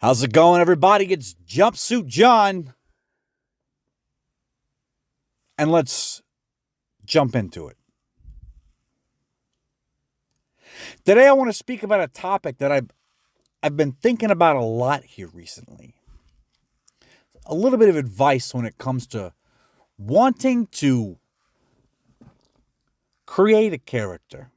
How's it going, everybody? It's Jumpsuit John. And let's jump into it. Today I want to speak about a topic that I've been thinking about a lot here recently. A little bit of advice when it comes to wanting to create a character.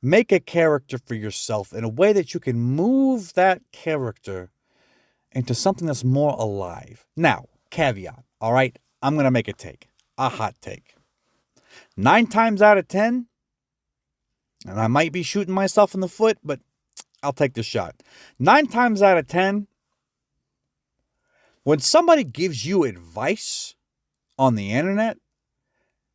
Make a character for yourself in a way that you can move that character into something that's more alive. Now, caveat, all right? I'm going to make a hot take. 9 times out of 10, and I might be shooting myself in the foot, but I'll take the shot. 9 times out of 10, when somebody gives you advice on the internet,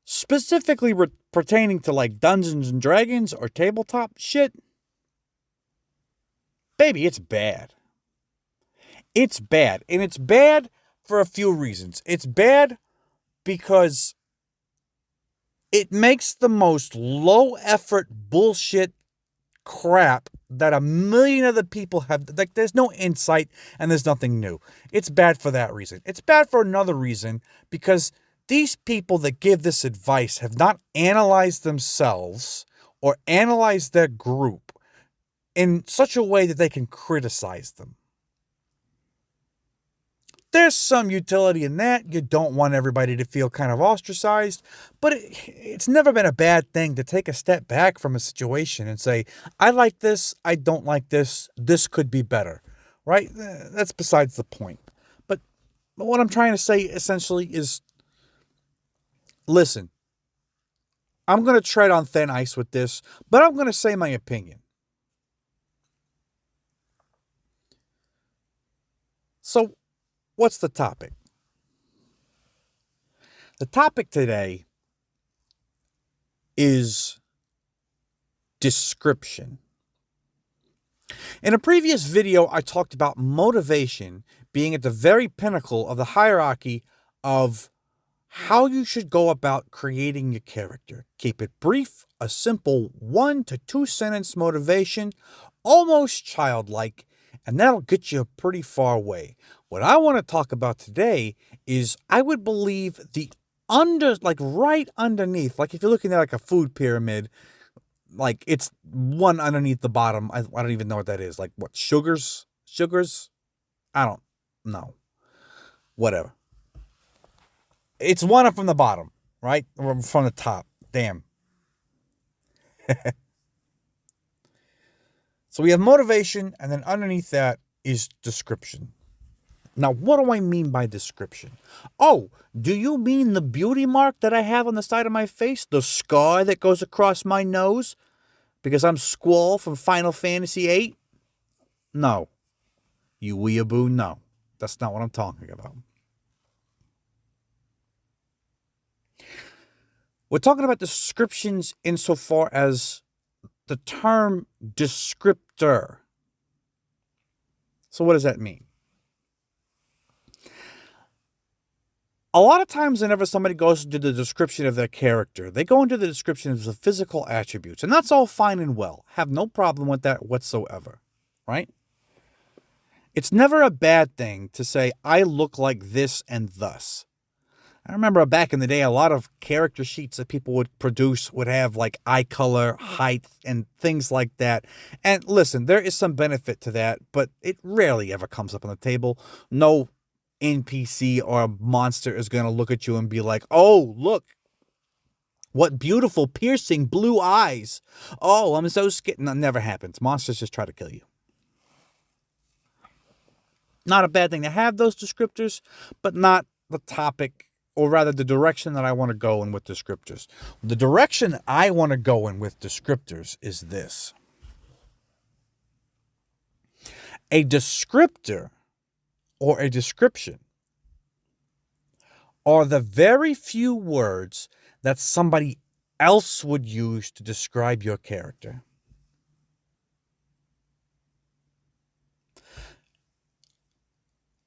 specifically pertaining to like Dungeons and Dragons or tabletop shit, baby, it's bad. It's bad. And it's bad for a few reasons. It's bad because it makes the most low-effort bullshit crap that a million other people have. Like, there's no insight and there's nothing new. It's bad for that reason. It's bad for another reason because these people that give this advice have not analyzed themselves or analyzed their group in such a way that they can criticize them. There's some utility in that. You don't want everybody to feel kind of ostracized, but it's never been a bad thing to take a step back from a situation and say, I like this, I don't like this, this could be better, right? That's besides the point. But what I'm trying to say essentially is, listen, I'm going to tread on thin ice with this, but I'm going to say my opinion. So, what's the topic? The topic today is description. In a previous video, I talked about motivation being at the very pinnacle of the hierarchy of how you should go about creating your character. Keep it brief, a simple 1 to 2 sentence motivation, almost childlike, and that'll get you a pretty far way. What I want to talk about today is, I would believe, right underneath, like if you're looking at like a food pyramid, like it's one underneath the bottom. I don't even know what that is. Like what, sugars? I don't know. Whatever. It's one up from the bottom, right? Or from the top. Damn. So we have motivation, and then underneath that is description. Now, what do I mean by description? Oh, do you mean the beauty mark that I have on the side of my face? The scar that goes across my nose? Because I'm Squall from Final Fantasy VIII? No. You weeaboo, no. That's not what I'm talking about. We're talking about descriptions insofar as the term descriptor. So what does that mean? A lot of times whenever somebody goes into the description of their character, they go into the description of the physical attributes. And that's all fine and well. Have no problem with that whatsoever. Right? It's never a bad thing to say, I look like this and thus. I remember back in the day, a lot of character sheets that people would produce would have like eye color, height, and things like that. And listen, there is some benefit to that, but it rarely ever comes up on the table. No NPC or monster is going to look at you and be like, oh, look, what beautiful, piercing blue eyes. Oh, I'm so scared. No, never happens. Monsters just try to kill you. Not a bad thing to have those descriptors, but not the topic, or rather the direction that I want to go in with descriptors. The direction I want to go in with descriptors is this. A descriptor or a description are the very few words that somebody else would use to describe your character.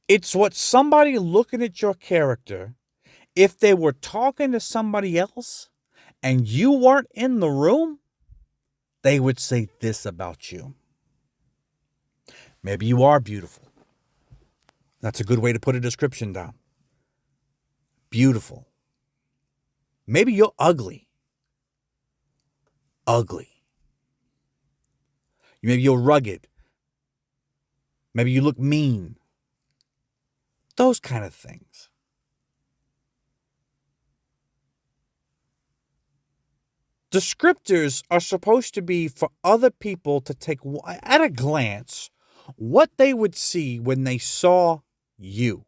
It's what somebody looking at your character, if they were talking to somebody else and you weren't in the room, they would say this about you. Maybe you are beautiful. That's a good way to put a description down. Beautiful. Maybe you're ugly. Ugly. Maybe you're rugged. Maybe you look mean. Those kind of things. Descriptors are supposed to be for other people to take at a glance what they would see when they saw you.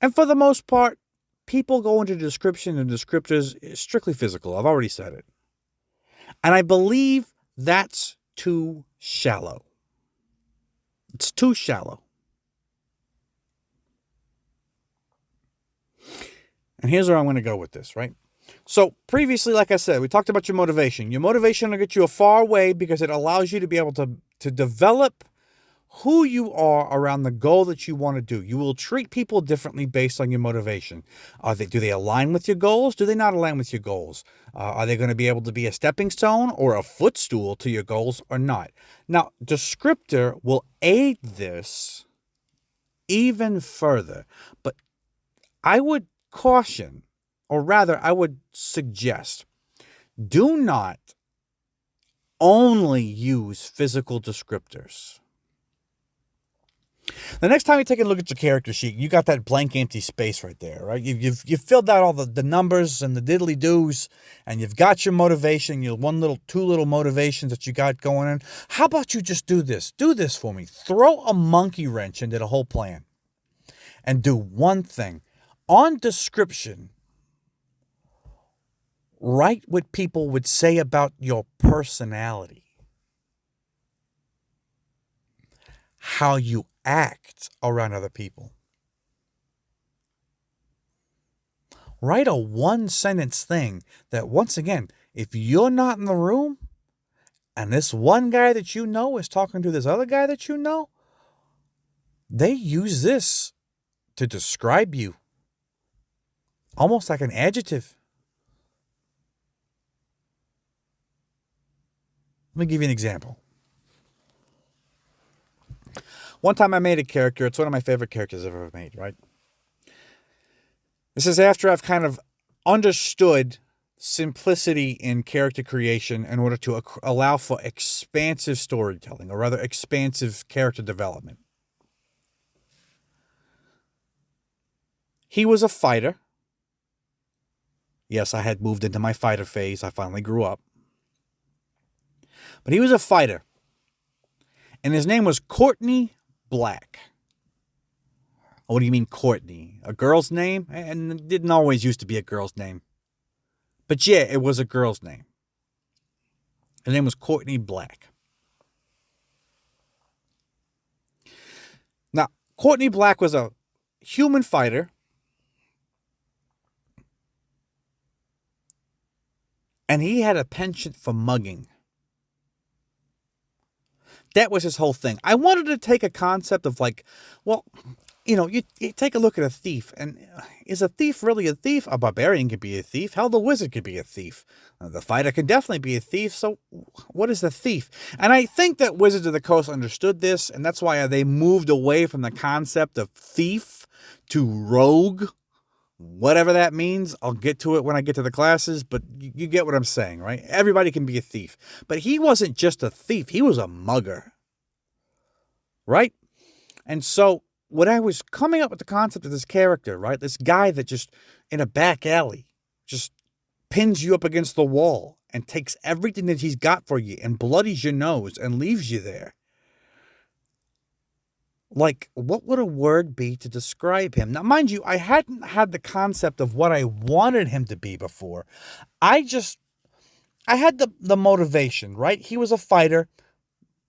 And for the most part, people go into description and descriptors strictly physical. I've already said it. And I believe that's too shallow. It's too shallow. And here's where I'm going to go with this, right? So previously, like I said, we talked about your motivation. Your motivation will get you a far way because it allows you to be able to develop who you are around the goal that you want to do. You will treat people differently based on your motivation. Do they align with your goals? Do they not align with your goals? Are they going to be able to be a stepping stone or a footstool to your goals or not? Now, descriptor will aid this even further, but I would caution, or rather, I would suggest, do not only use physical descriptors. The next time you take a look at your character sheet, you got that blank empty space right there, right? You've filled out all the numbers and the diddly doos, and you've got your motivation, your two little motivations that you got going in. How about you just do this? Do this for me. Throw a monkey wrench into the whole plan and do one thing. On description, write what people would say about your personality. How you act around other people. Write a one-sentence thing that, once again, if you're not in the room and this one guy that you know is talking to this other guy that you know, they use this to describe you. Almost like an adjective. Let me give you an example. One time I made a character. It's one of my favorite characters I've ever made, right? This is after I've kind of understood simplicity in character creation in order to allow for expansive storytelling, or rather expansive character development. He was a fighter. Yes, I had moved into my fighter phase. I finally grew up. But he was a fighter. And his name was Courtney Black. What do you mean Courtney? A girl's name? And it didn't always used to be a girl's name. But yeah, it was a girl's name. Her name was Courtney Black. Now, Courtney Black was a human fighter. And he had a penchant for mugging. That was his whole thing. I wanted to take a concept of like, well, you take a look at a thief, and is a thief really a thief? A barbarian could be a thief. Hell, the wizard could be a thief. The fighter could definitely be a thief. So what is the thief? And I think that Wizards of the Coast understood this, and that's why they moved away from the concept of thief to rogue. Whatever that means, I'll get to it when I get to the classes, but you get what I'm saying, right? Everybody can be a thief. But he wasn't just a thief, he was a mugger. Right? And so when I was coming up with the concept of this character, right, this guy that just in a back alley just pins you up against the wall and takes everything that he's got for you and bloodies your nose and leaves you there. Like, what would a word be to describe him? Now, mind you, I hadn't had the concept of what I wanted him to be before. I had the motivation, right? He was a fighter,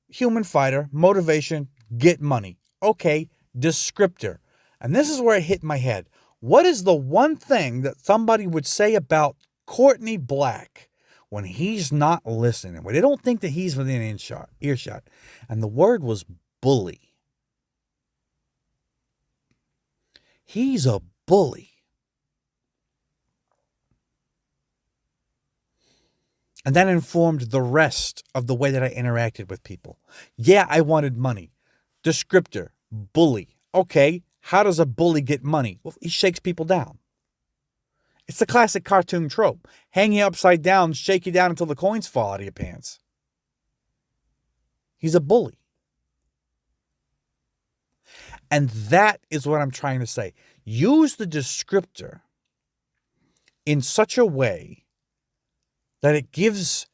human fighter, motivation, get money. Okay, descriptor. And this is where it hit my head. What is the one thing that somebody would say about Courtney Black when he's not listening, when they don't think that he's within earshot? And the word was bully. He's a bully. And that informed the rest of the way that I interacted with people. Yeah, I wanted money. Descriptor, bully. Okay, how does a bully get money? Well, he shakes people down. It's the classic cartoon trope. Hang you upside down, shake you down until the coins fall out of your pants. He's a bully. And that is what I'm trying to say. Use the descriptor in such a way that it gives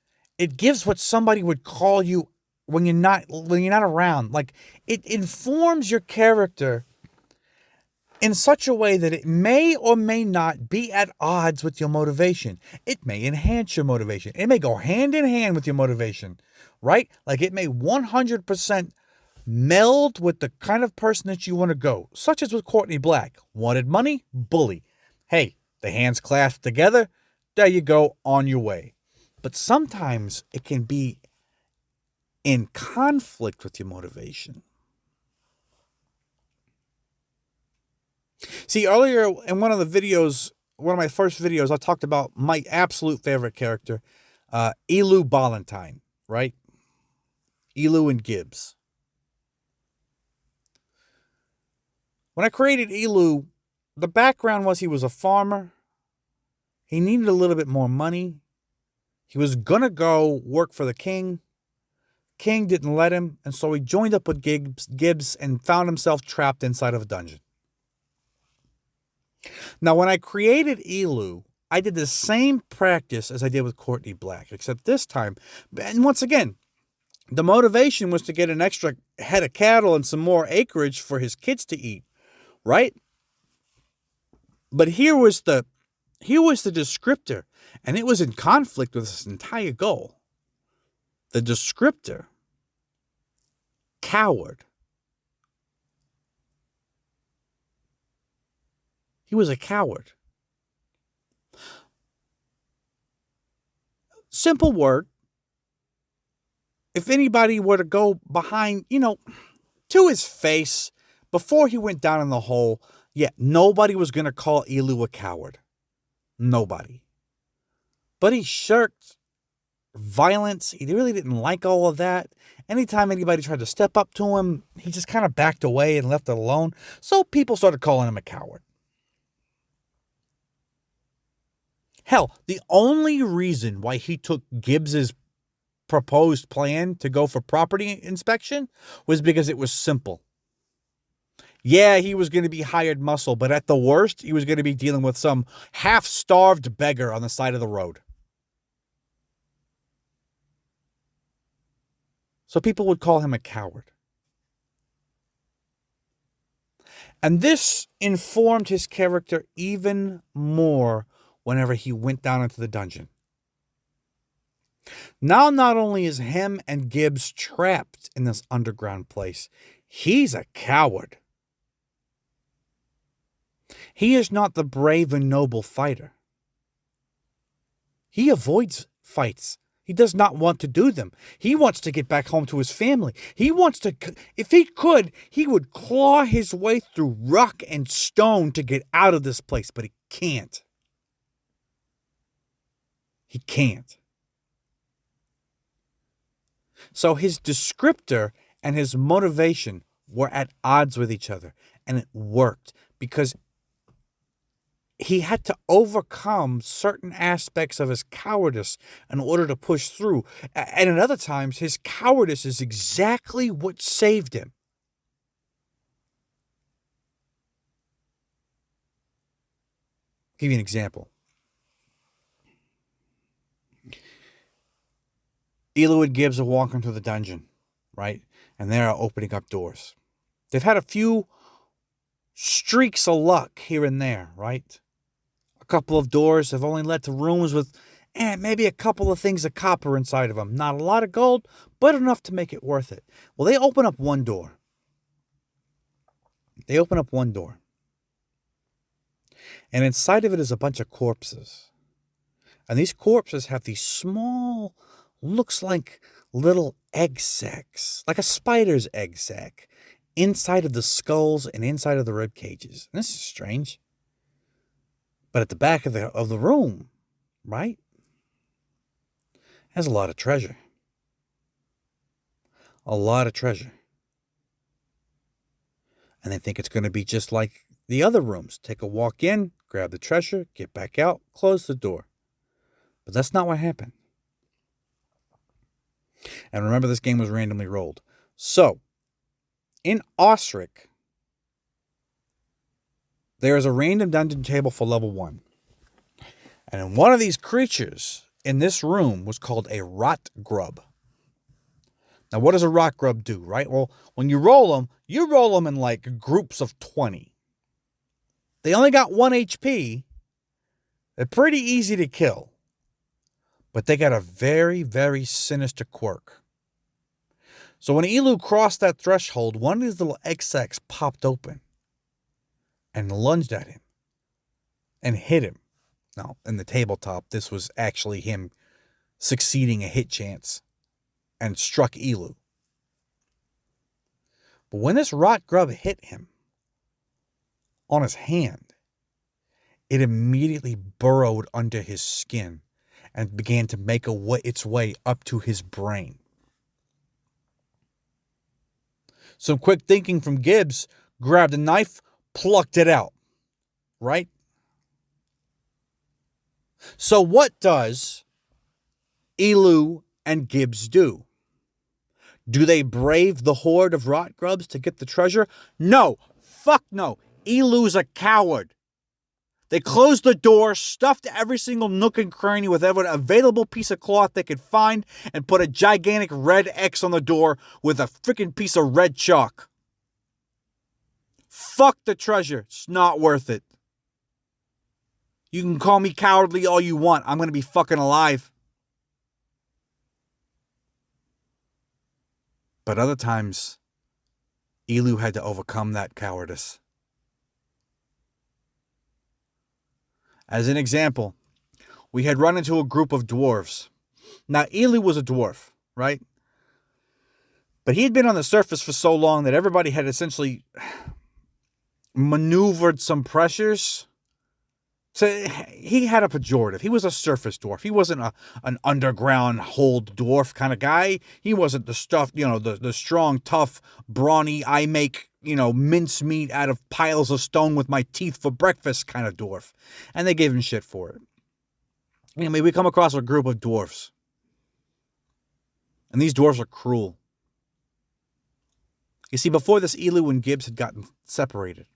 what somebody would call you when you're not around. Like, it informs your character in such a way that it may or may not be at odds with your motivation. It may enhance your motivation. It may go hand in hand with your motivation, right? Like, it may 100% meld with the kind of person that you want to go, such as with Courtney Black. Wanted money? Bully. Hey, the hands clasped together, there you go, on your way. But sometimes it can be in conflict with your motivation. See, earlier in one of my first videos, I talked about my absolute favorite character, Elu Ballantine, right? Elu and Gibbs. When I created Elu, the background was he was a farmer. He needed a little bit more money. He was going to go work for the king. King didn't let him, and so he joined up with Gibbs and found himself trapped inside of a dungeon. Now, when I created Elu, I did the same practice as I did with Courtney Black, except this time, and once again, the motivation was to get an extra head of cattle and some more acreage for his kids to eat, right? But here was the descriptor, and it was in conflict with this entire goal. The descriptor, coward. He was a coward. Simple word. If anybody were to go behind, to his face before he went down in the hole, yeah, nobody was going to call Elu a coward. Nobody. But he shirked violence. He really didn't like all of that. Anytime anybody tried to step up to him, he just kind of backed away and left it alone. So people started calling him a coward. Hell, the only reason why he took Gibbs's proposed plan to go for property inspection was because it was simple. Yeah, he was going to be hired muscle, but at the worst, he was going to be dealing with some half-starved beggar on the side of the road. So people would call him a coward. And this informed his character even more whenever he went down into the dungeon. Now, not only is him and Gibbs trapped in this underground place, he's a coward. He is not the brave and noble fighter. He avoids fights. He does not want to do them. He wants to get back home to his family. He wants to, if he could, he would claw his way through rock and stone to get out of this place, but he can't. He can't. So his descriptor and his motivation were at odds with each other, and it worked because he had to overcome certain aspects of his cowardice in order to push through. And at other times, his cowardice is exactly what saved him. I'll give you an example. Elu and Gibbs are walking through the dungeon, right? And they're opening up doors. They've had a few streaks of luck here and there, right? A couple of doors have only led to rooms with maybe a couple of things of copper inside of them. Not a lot of gold, but enough to make it worth it. Well, they open up one door. And inside of it is a bunch of corpses. And these corpses have these small, looks like little egg sacs, like a spider's egg sac, inside of the skulls and inside of the rib cages. And this is strange. But at the back of the room, right? Has a lot of treasure. A lot of treasure. And they think it's going to be just like the other rooms. Take a walk in, grab the treasure, get back out, close the door. But that's not what happened. And remember, this game was randomly rolled. So, in Osric, there is a random dungeon table for level 1. And one of these creatures in this room was called a rot grub. Now, what does a rot grub do, right? Well, when you roll them in like groups of 20. They only got 1 HP. They're pretty easy to kill. But they got a very, very sinister quirk. So when Elu crossed that threshold, one of these little egg sacs popped open and lunged at him and hit him. Now, in the tabletop, this was actually him succeeding a hit chance and struck Elu. But when this rot grub hit him on his hand, it immediately burrowed under his skin and began to make its way up to his brain. Some quick thinking from Gibbs, grabbed a knife, plucked it out. Right? So what does Elu and Gibbs do? Do they brave the horde of rot grubs to get the treasure? No. Fuck no. Elu's a coward. They closed the door, stuffed every single nook and cranny with every available piece of cloth they could find, and put a gigantic red X on the door with a freaking piece of red chalk. Fuck the treasure. It's not worth it. You can call me cowardly all you want. I'm going to be fucking alive. But other times, Elu had to overcome that cowardice. As an example, we had run into a group of dwarves. Now, Elu was a dwarf, right? But he had been on the surface for so long that everybody had essentially maneuvered some pressures. So he had a pejorative. He was a surface dwarf. He wasn't an underground hold dwarf kind of guy. He wasn't the stuff, the strong, tough, brawny, I make, mincemeat out of piles of stone with my teeth for breakfast kind of dwarf. And they gave him shit for it. Anyway, we come across a group of dwarves. And these dwarves are cruel. You see, before this, Elu and Gibbs had gotten separated.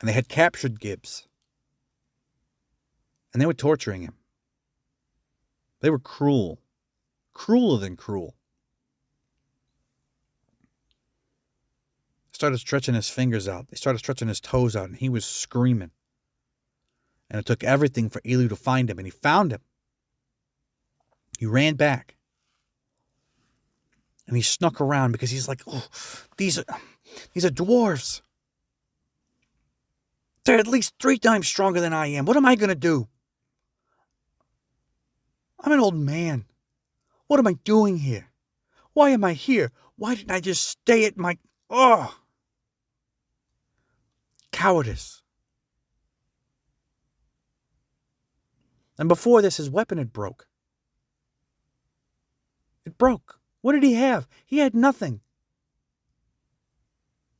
And they had captured Gibbs. And they were torturing him. They were cruel. Crueler than cruel. Started stretching his fingers out. They started stretching his toes out, and he was screaming. And it took everything for Elu to find him, and he found him. He ran back. And he snuck around because he's like, oh, these are dwarves. They're at least 3 times stronger than I am. What am I going to do? I'm an old man. What am I doing here? Why am I here? Why didn't I just stay at my... Oh! Cowardice. And before this, his weapon had broke. It broke. What did he have? He had nothing.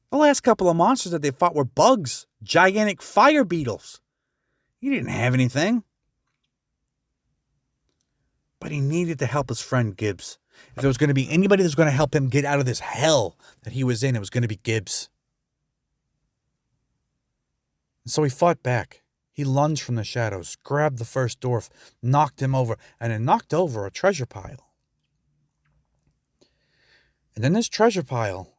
The last couple of monsters that they fought were bugs, gigantic fire beetles. He didn't have anything. But he needed to help his friend Gibbs. If there was going to be anybody that was going to help him get out of this hell that he was in, it was going to be Gibbs. And so he fought back. He lunged from the shadows, grabbed the first dwarf, knocked him over, and then knocked over a treasure pile. And in this treasure pile,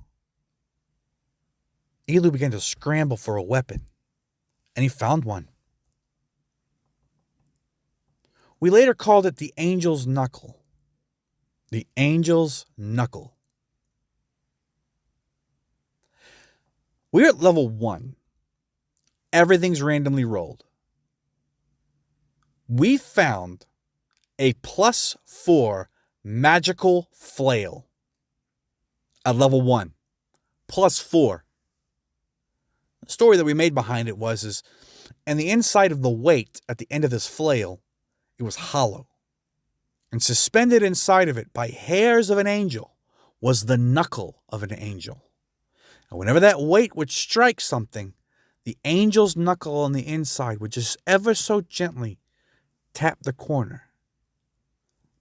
Elu began to scramble for a weapon. And he found one. We later called it the Angel's Knuckle. The Angel's Knuckle. We're at level 1. Everything's randomly rolled. We found a +4 magical flail at level 1. +4. The story that we made behind it was and the inside of the weight at the end of this flail, it was hollow. And suspended inside of it by hairs of an angel was the knuckle of an angel. And whenever that weight would strike something, the angel's knuckle on the inside would just ever so gently tap the corner.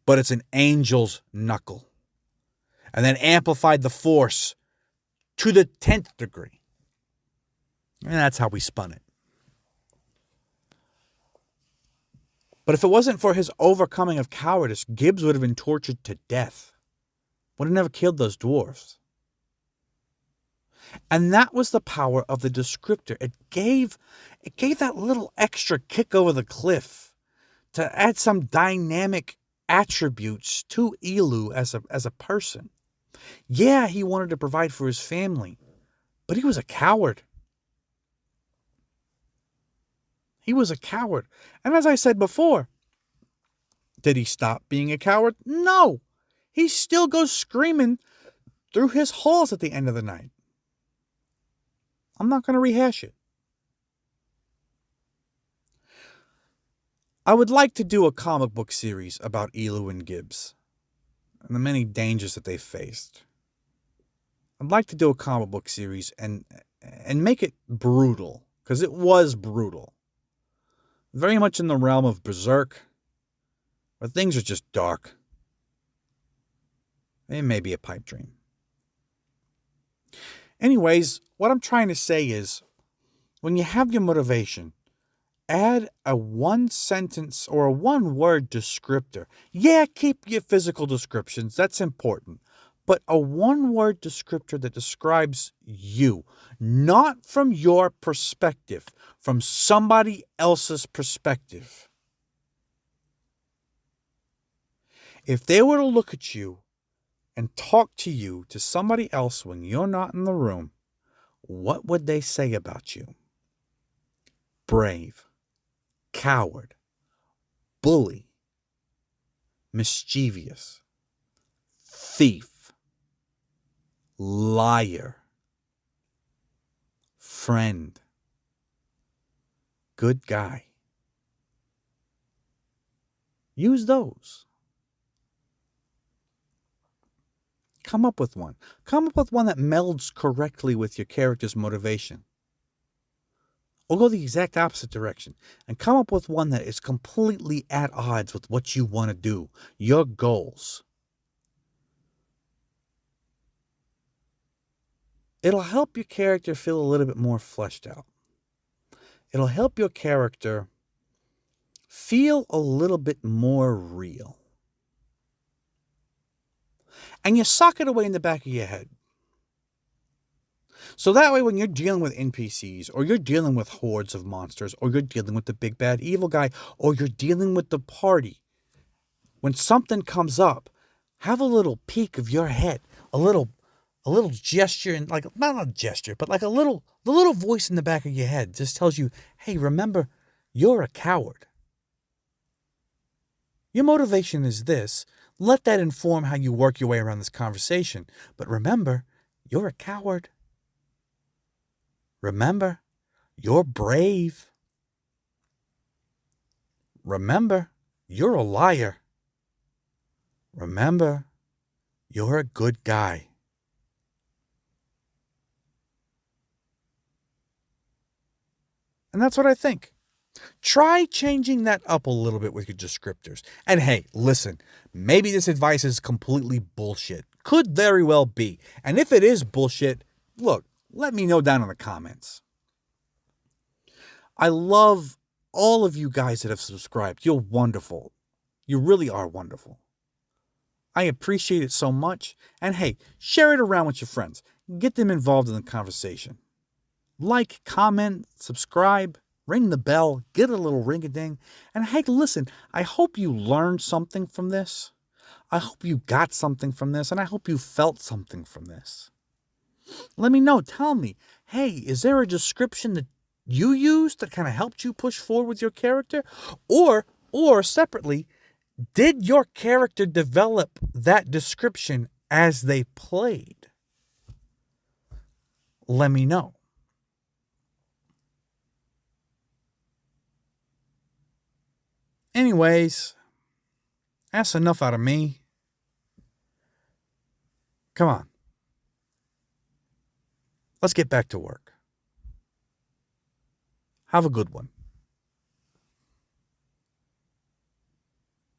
But it's an angel's knuckle. And then amplified the force to the 10th degree. And that's how we spun it. But if it wasn't for his overcoming of cowardice, Gibbs would have been tortured to death. Would have never killed those dwarves. And that was the power of the descriptor. It gave that little extra kick over the cliff to add some dynamic attributes to Elu as a person. Yeah, he wanted to provide for his family, but he was a coward. He was a coward. And as I said before, did he stop being a coward? No. He still goes screaming through his halls at the end of the night. I'm not going to rehash it. I would like to do a comic book series about Elu and Gibbs and the many dangers that they faced. I'd like to do a comic book series and make it brutal, because it was brutal. Very much in the realm of Berserk, where things are just dark. It may be a pipe dream. Anyways, what I'm trying to say is, when you have your motivation, add a one sentence or a one word descriptor. Yeah, keep your physical descriptions. That's important. But a one word descriptor that describes you, not from your perspective, from somebody else's perspective. If they were to look at you and talk to you, to somebody else when you're not in the room, what would they say about you? Brave, coward, bully, mischievous, thief, liar, friend, good guy. Use those. Come up with one. Come up with one that melds correctly with your character's motivation. Or go the exact opposite direction and come up with one that is completely at odds with what you want to do, your goals. It'll help your character feel a little bit more fleshed out. It'll help your character feel a little bit more real. And you sock it away in the back of your head. So that way, when you're dealing with NPCs, or you're dealing with hordes of monsters, or you're dealing with the big bad evil guy, or you're dealing with the party, when something comes up, have a little peek of your head, a little gesture, and like, not a gesture, but like the little voice in the back of your head just tells you, hey, remember, you're a coward. Your motivation is this. Let that inform how you work your way around this conversation. But remember, you're a coward. Remember, you're brave. Remember, you're a liar. Remember, you're a good guy. And that's what I think. Try changing that up a little bit with your descriptors. And hey, listen, maybe this advice is completely bullshit. Could very well be. And if it is bullshit, look, let me know down in the comments. I love all of you guys that have subscribed. You're wonderful. You really are wonderful. I appreciate it so much. And hey, share it around with your friends. Get them involved in the conversation. Like, comment, subscribe, ring the bell, get a little ring-a-ding. And hey, listen, I hope you learned something from this. I hope you got something from this, and I hope you felt something from this. Let me know. Tell me, hey, is there a description that you used that kind of helped you push forward with your character? Or separately, did your character develop that description as they played? Let me know. Anyways, That's enough out of me. Come on. Let's get back to work. Have a good one.